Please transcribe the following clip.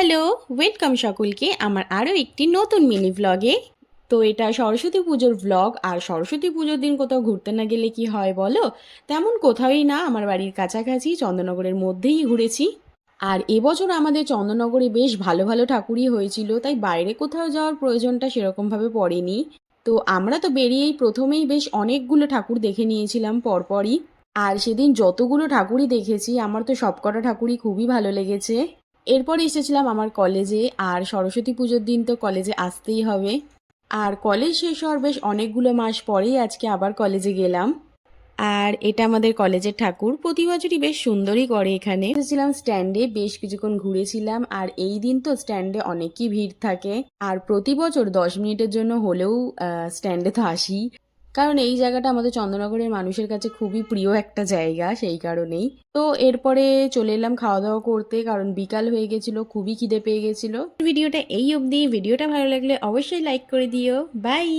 Hello, welcome সকলকে আমার আরও একটি নতুন মিনি ভ্লগে। তো এটা সরস্বতী পুজোর ভ্লগ। আর সরস্বতী পুজোর দিন কোথাও ঘুরতে না গেলে কি হয় বলো? তেমন কোথাওই না, আমার বাড়ির কাছাকাছি চন্দননগরের মধ্যেই ঘুরেছি। আর এবছর আমাদের চন্দননগরে বেশ ভালো ভালো ঠাকুরই হয়েছিল, তাই বাইরে কোথাও যাওয়ার প্রয়োজনটা সেরকমভাবে পড়েনি। তো আমরা তো বেরিয়েই প্রথমেই বেশ অনেকগুলো ঠাকুর দেখে নিয়েছিলাম পরপরই। আর সেদিন যতগুলো ঠাকুরই দেখেছি আমার তো সবকটা ঠাকুরই খুবই ভালো লেগেছে। এরপর এসেছিলাম আমার কলেজে, আর সরস্বতী পুজোর দিন তো কলেজে আসতেই হবে। আর কলেজ শেষ হওয়ার বেশ অনেকগুলো মাস পরেই আজকে আবার কলেজে গেলাম। আর এটা আমাদের কলেজের ঠাকুর, প্রতি বছরই বেশ সুন্দরই করে। এখানে এসেছিলাম স্ট্যান্ডে, বেশ কিছুক্ষণ ঘুরেছিলাম। আর এই দিন তো স্ট্যান্ডে অনেকই ভিড় থাকে। আর প্রতি বছর 10 মিনিটের জন্য হলেও স্ট্যান্ডে তো আসি, কারণ এই জায়গাটা আমাদের চন্দননগরের মানুষের কাছে খুবই প্রিয় একটা জায়গা, সেই কারণেই। তো এরপরে চলে এলাম খাওয়া দাওয়া করতে, কারণ বিকাল হয়ে গেছিল, খুবই খিদে পেয়ে গেছিল। ভিডিওটা এই অবধি। ভিডিওটা ভালো লাগলে অবশ্যই লাইক করে দিও। বাই।